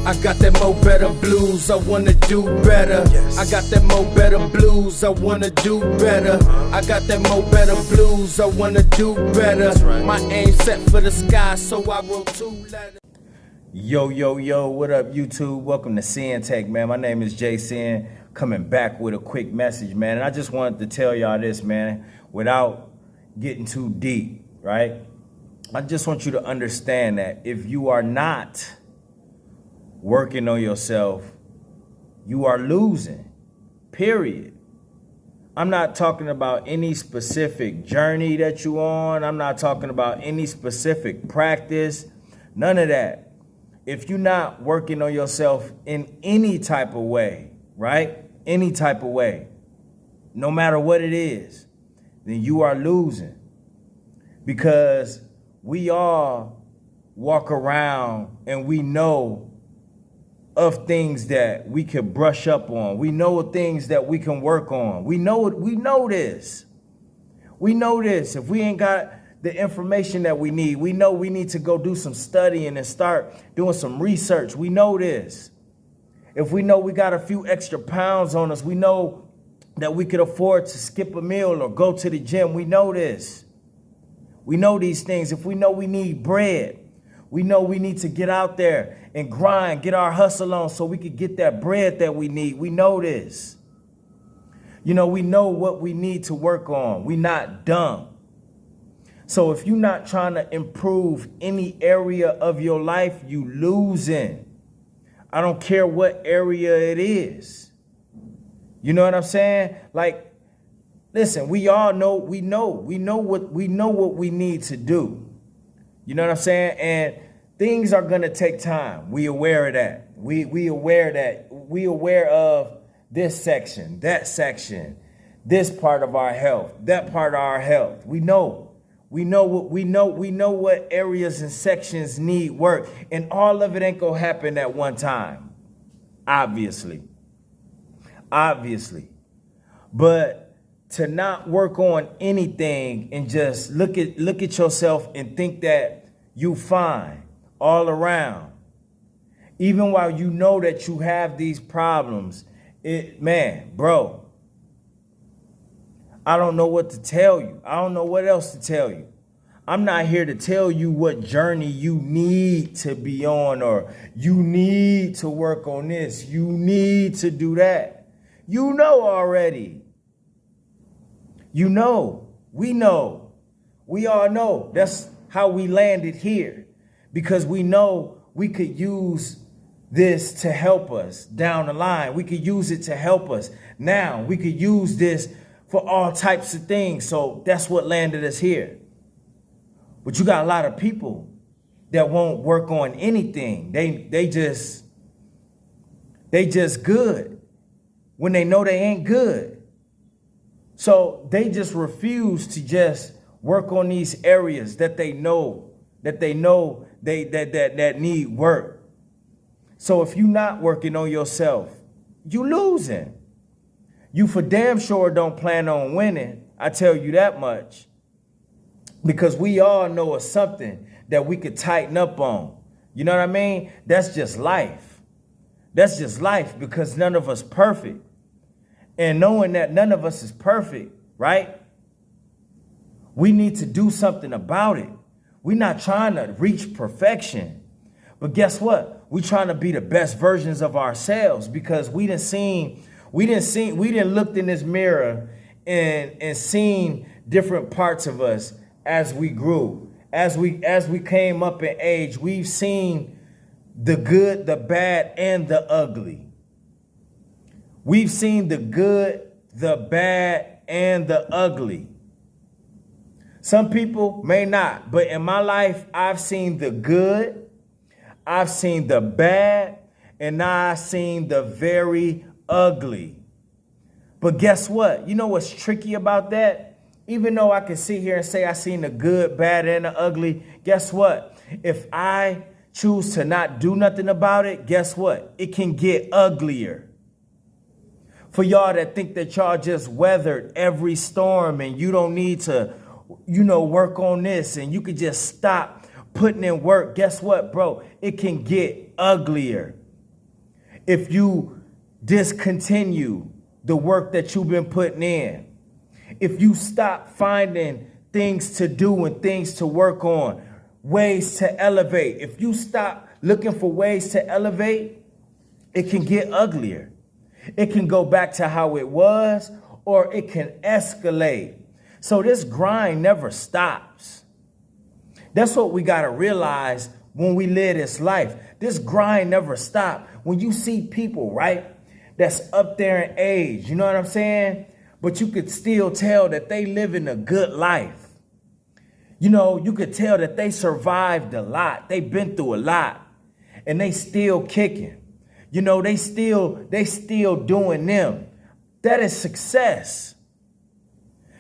I got that mo better blues, I wanna do better. I got that mo better blues, I wanna do better. I got that mo better blues, I wanna do better. My aim set for the sky, so I wrote 2 letters. Yo, what up, YouTube? Welcome to Sinn-Take, man. My name is Sin, coming back with a quick message, man. And I just wanted to tell y'all this, man, without getting too deep, right? I just want you to understand that if you are not working on yourself, you are losing, period. I'm not talking about any specific journey that you're on. I'm not talking about any specific practice, none of that. If you're not working on yourself in any type of way, right? Any type of way, no matter what it is, then you are losing. Because we all walk around and we know of things that we can brush up on. We know things that we can work on. We know this. We know this. If we ain't got the information that we know we need to go do some studying and start doing some research. We know this. If we know we got a few extra pounds on us, we know that we could afford to skip a meal or go to the gym. We know this. We know these things. If we know we need bread, we know we need to get out there and grind, get our hustle on so we could get that bread that we need. We know this. You know, we know what we need to work on. We're not dumb. So if you're not trying to improve any area of your life, you losing. I don't care what area it is. You know what I'm saying? Like, listen, we all know, we know what we need to do. You know what I'm saying? And things are going to take time. We aware of that. We aware that. We aware of this section, that section, this part of our health, that part of our health. We know what areas and sections need work. And all of it ain't going to happen at one time. Obviously. But to not work on anything and just look at yourself and think that you fine all around, even while you know that you have these problems, bro, I don't know what to tell you. I don't know what else to tell you. I'm not here to tell you what journey you need to be on or you need to work on this. You need to do that. You know already. You know. We know. We all know. That's how we landed here. Because we know we could use this to help us down the line. We could use it to help us now. We could use this for all types of things. So that's what landed us here. But you got a lot of people that won't work on anything. They just good when they know they ain't good. So they just refuse to just work on these areas that they know that need work. So if you're not working on yourself, you losing. You for damn sure don't plan on winning. I tell you that much. Because we all know of something that we could tighten up on. You know what I mean? That's just life. That's just life because none of us perfect. And knowing that none of us is perfect, right? We need to do something about it. We're not trying to reach perfection. But guess what? We're trying to be the best versions of ourselves because we didn't looked in this mirror and seen different parts of us as we grew. As we came up in age, we've seen the good, the bad, and the ugly. We've seen the good, the bad, and the ugly. Some people may not, but in my life, I've seen the good, I've seen the bad, and now I've seen the very ugly. But guess what? You know what's tricky about that? Even though I can sit here and say I seen the good, bad, and the ugly, guess what? If I choose to not do nothing about it, guess what? It can get uglier. For y'all that think that y'all just weathered every storm and you don't need to, work on this and you could just stop putting in work, guess what, bro? It can get uglier. if you discontinue the work that you've been putting in, if you stop finding things to do and things to work on, ways to elevate, if you stop looking for ways to elevate, it can get uglier. It can go back to how it was, or it can escalate. So this grind never stops. That's what we got to realize when we live this life. This grind never stops. When you see people, right, that's up there in age, you know what I'm saying? But you could still tell that they living a good life. You know, you could tell that they survived a lot. They've been through a lot, and they still kicking. You know, they still doing them. That is success.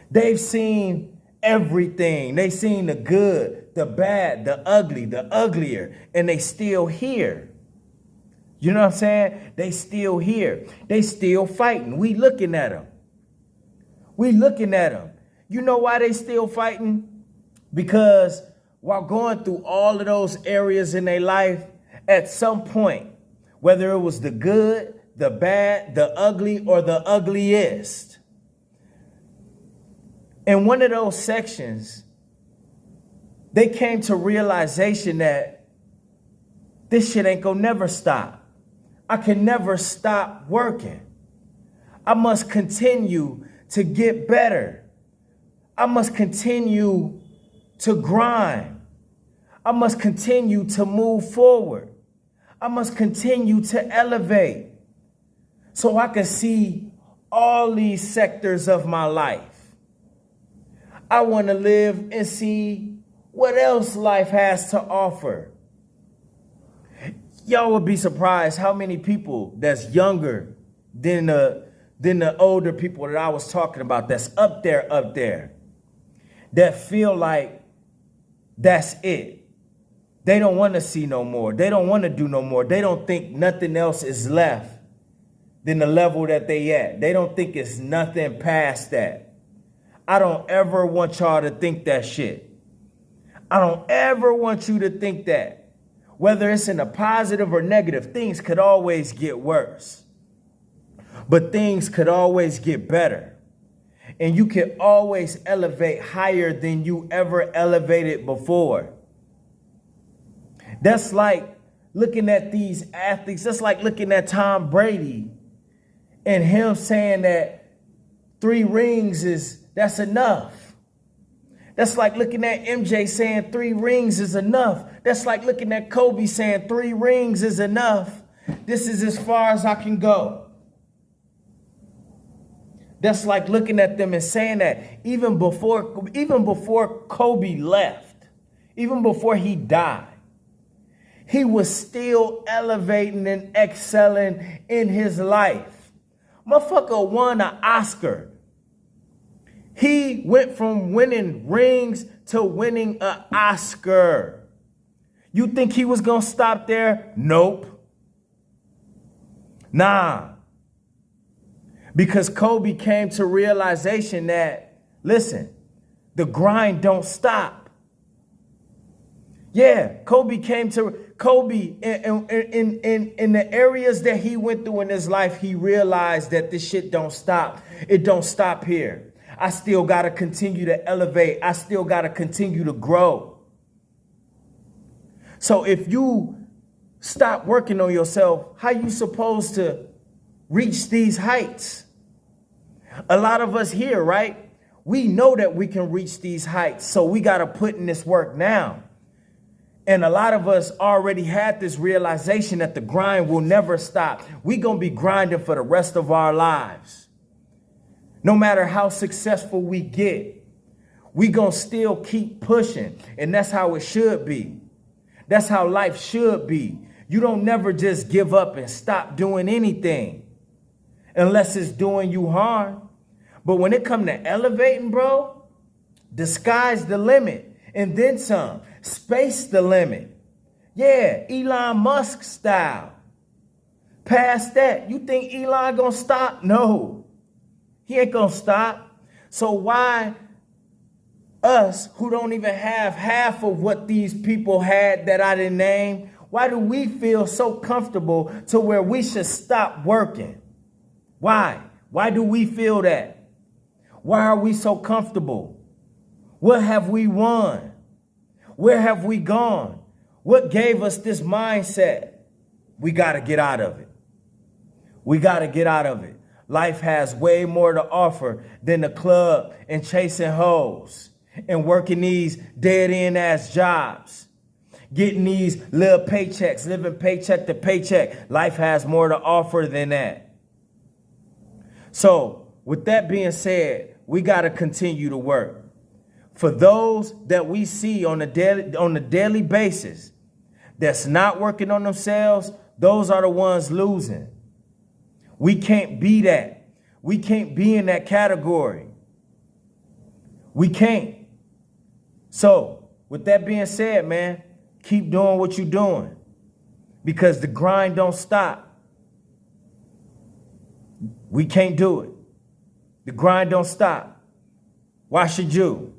They've seen everything. They've seen the good, the bad, the ugly, the uglier, and they still here. You know what I'm saying? They still here. They still fighting. We looking at them. We looking at them. You know why they still fighting? Because while going through all of those areas in their life, at some point, whether it was the good, the bad, the ugly, or the ugliest, in one of those sections, they came to realization that this shit ain't gonna never stop. I can never stop working. I must continue to get better. I must continue to grind. I must continue to move forward. I must continue to elevate so I can see all these sectors of my life. I want to live and see what else life has to offer. Y'all would be surprised how many people that's younger than the older people that I was talking about, that's up there, that feel like that's it. They don't want to see no more. They don't want to do no more. They don't think nothing else is left than the level that they at. They don't think it's nothing past that. I don't ever want y'all to think that shit. I don't ever want you to think that. Whether it's in a positive or negative, things could always get worse. But things could always get better. And you can always elevate higher than you ever elevated before. That's like looking at these athletes. That's like looking at Tom Brady and him saying that 3 rings that's enough. That's like looking at MJ saying 3 rings is enough. That's like looking at Kobe saying 3 rings is enough. This is as far as I can go. That's like looking at them and saying that even before Kobe left, even before he died, he was still elevating and excelling in his life. Motherfucker won an Oscar. He went from winning rings to winning an Oscar. You think he was going to stop there? Nope. Nah. Because Kobe came to realization that, listen, the grind don't stop. Yeah, Kobe in the areas that he went through in his life, he realized that this shit don't stop. It don't stop here. I still got to continue to elevate. I still got to continue to grow. So if you stop working on yourself, how you supposed to reach these heights? A lot of us here, right? We know that we can reach these heights, so we got to put in this work now. And a lot of us already had this realization that the grind will never stop. We're going to be grinding for the rest of our lives. No matter how successful we get, we're going to still keep pushing. And that's how it should be. That's how life should be. You don't never just give up and stop doing anything unless it's doing you harm. But when it comes to elevating, bro, the sky's the limit. And then some. Space the limit. Yeah, Elon Musk style. Past that, you think Elon gonna stop? No, he ain't gonna stop. So why us who don't even have half of what these people had that I didn't name, Why do we feel so comfortable to where we should stop working? Why? Why do we feel that? Why are we so comfortable? What have we won? Where have we gone? What gave us this mindset? We got to get out of it. We got to get out of it. Life has way more to offer than the club and chasing hoes and working these dead-end ass jobs. Getting these little paychecks, living paycheck to paycheck. Life has more to offer than that. So, with that being said, we got to continue to work. For those that we see on a daily basis that's not working on themselves, those are the ones losing. We can't be that. We can't be in that category. We can't. So, with that being said, man, keep doing what you're doing because the grind don't stop. We can't do it. The grind don't stop. Why should you?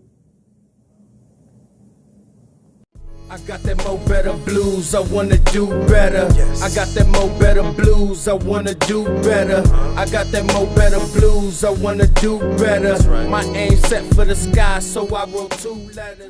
I got that mo better blues, I wanna do better. I got that mo better blues, I wanna do better. I got that mo better blues, I wanna do better. My aim set for the sky, so I wrote 2 letters.